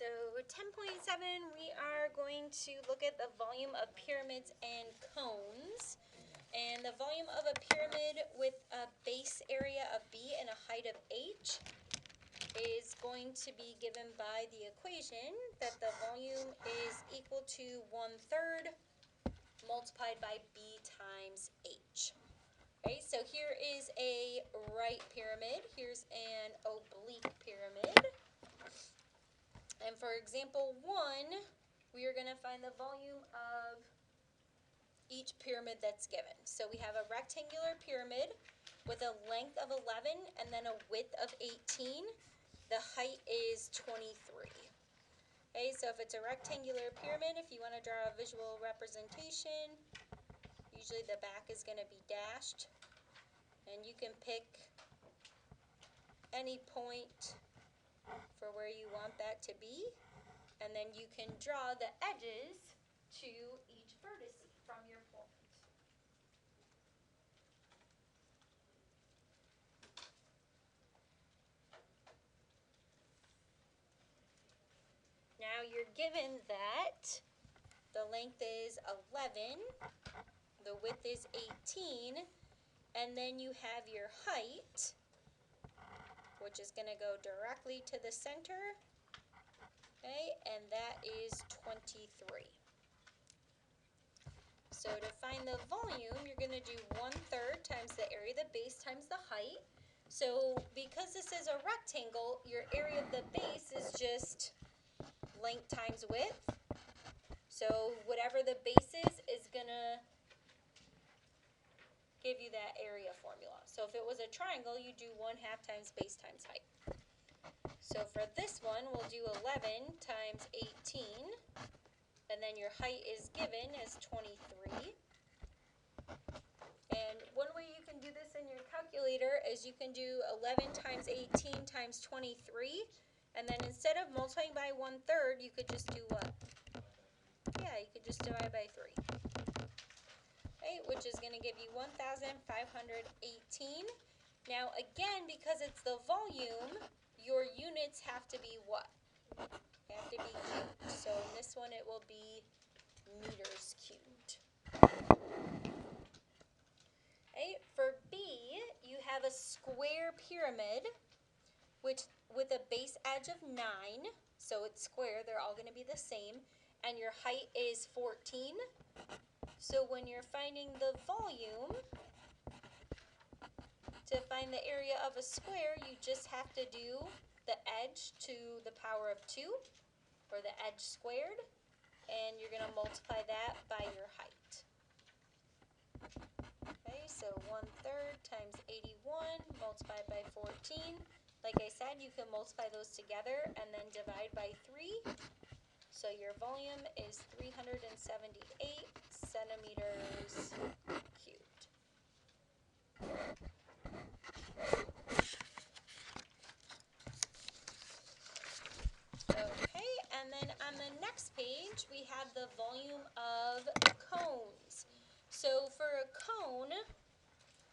So 10.7, we are going to look at the volume of pyramids and cones. And the volume of a pyramid with a base area of B and a height of H is going to be given by the equation that the volume is equal to 1/3 multiplied by B times H. Okay, so here is a right pyramid. Here's an oblique pyramid. And for example 1, we are going to find the volume of each pyramid that's given. So we have a rectangular pyramid with a length of 11 and then a width of 18. The height is 23. Okay, so if it's a rectangular pyramid, if you want to draw a visual representation, usually the back is going to be dashed. And you can pick any point for where you want that to be. And then you can draw the edges to each vertex from your point. Now you're given that the length is 11, the width is 18, and then you have your height, which is going to go directly to the center, okay, and that is 23. So to find the volume, you're going to do 1/3 times the area of the base times the height. So because this is a rectangle, your area of the base is just length times width. So whatever the base is going to give you that area formula. So if it was a triangle, you do 1/2 times base times height. So for this one, we'll do 11 times 18, and then your height is given as 23. And one way you can do this in your calculator is you can do 11 times 18 times 23, and then instead of multiplying by 1/3, you could just do what? Yeah, you could just divide by 3. Okay, which is going to give you 1,518. Now again, because it's the volume, your units have to be what? They have to be cubed. So in this one it will be meters cubed. Okay, for B, you have a square pyramid which with a base edge of 9, so it's square, they're all going to be the same, and your height is 14. So when you're finding the volume, to find the area of a square, you just have to do the edge to the power of 2, or the edge squared, and you're going to multiply that by your height. Okay, so 1/3 times 81 multiplied by 14. Like I said, you can multiply those together and then divide by 3. So your volume is 378 centimeters cubed. Okay, and then on the next page, we have the volume of cones. So for a cone,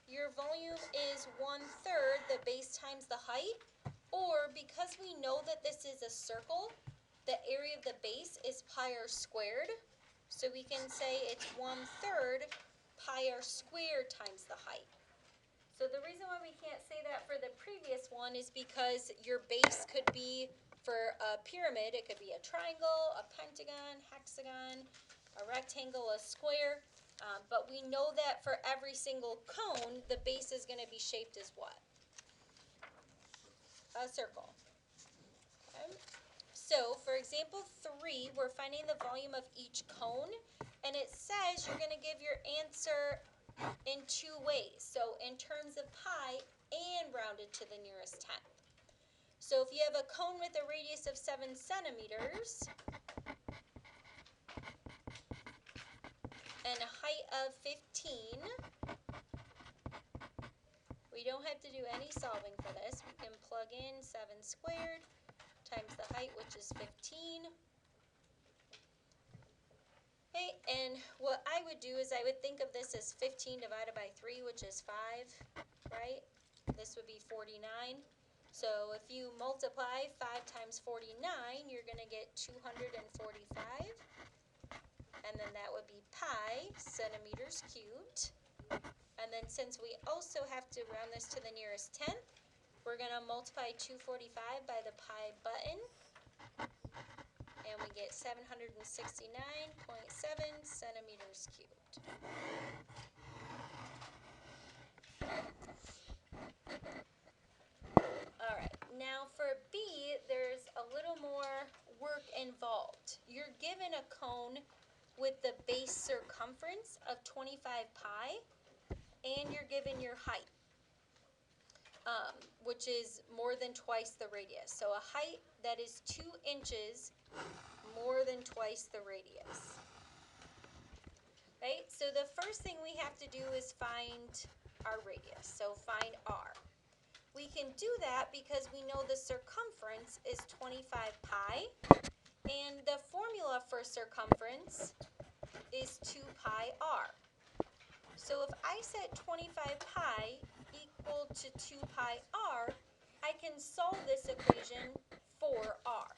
your volume is 1/3 the base times the height, or because we know that this is a circle, the area of the base is pi r squared, so we can say it's 1/3 pi r squared times the height. So the reason why we can't say that for the previous one is because your base could be, for a pyramid, it could be a triangle, a pentagon, hexagon, a rectangle, a square. But we know that for every single cone, the base is going to be shaped as what? A circle. Okay. So for example 3, we're finding the volume of each cone, and it says you're going to give your answer in 2 ways. So in terms of pi and rounded to the nearest tenth. So if you have a cone with a radius of 7 centimeters and a height of 15, we don't have to do any solving for this. We can plug in 7 squared times the height, which is 15. Okay, and what I would do is I would think of this as 15 divided by 3, which is 5, right? This would be 49. So if you multiply 5 times 49, you're going to get 245. And then that would be pi centimeters cubed. And then since we also have to round this to the nearest tenth, we're going to multiply 245 by the pi button. And we get 769.7 centimeters cubed. Alright, now for B, there's a little more work involved. You're given a cone with the base circumference of 25 pi, and you're given your height, which is more than twice the radius. So a height that is 2 inches more than twice the radius. Right? So the first thing we have to do is find our radius. So find r. We can do that because we know the circumference is 25 pi, and the formula for circumference is 2 pi r. So if I set 25 pi equal to 2 pi r, I can solve this equation for r.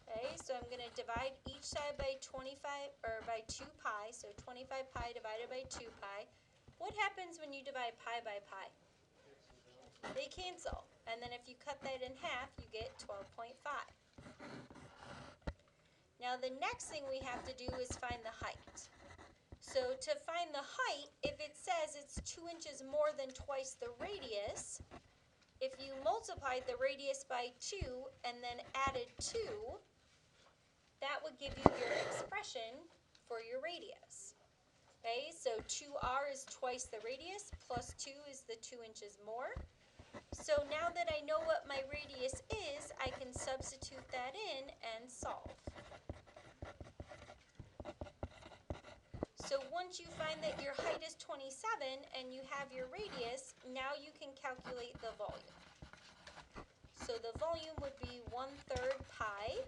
Okay, so I'm going to divide each side by 25 or by 2 pi, so 25 pi divided by 2 pi. What happens when you divide pi by pi? They cancel. And then if you cut that in half, you get 12.5. Now the next thing we have to do is find the height. So to find the height, if it says it's 2 inches more than twice the radius, if you multiplied the radius by 2 and then added 2, that would give you your expression for your radius. Okay, so 2r is twice the radius, plus 2 is the 2 inches more. So now that I know what my radius is, I can substitute that in and solve. So once you find that your height is 27 and you have your radius, now you can calculate the volume. So the volume would be 1/3 pi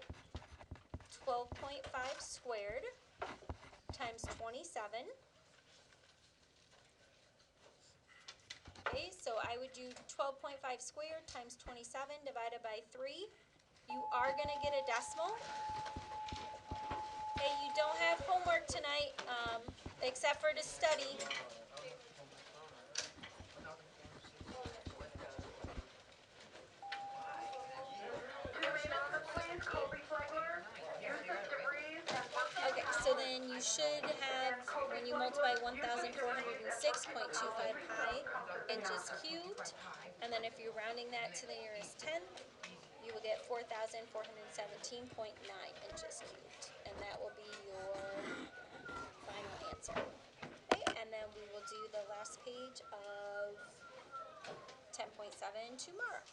12.5 squared times 27. Okay, so I would do 12.5 squared times 27 divided by 3. You are going to get a decimal. Hey, you don't have homework tonight, except for to study. Okay, so then you should have, when you multiply 1,406.25 pi inches cubed, and then if you're rounding that to the nearest tenth, you will get 4,417.9 inches cubed, and that will be your final answer. Okay, and then we will do the last page of 10.7 tomorrow.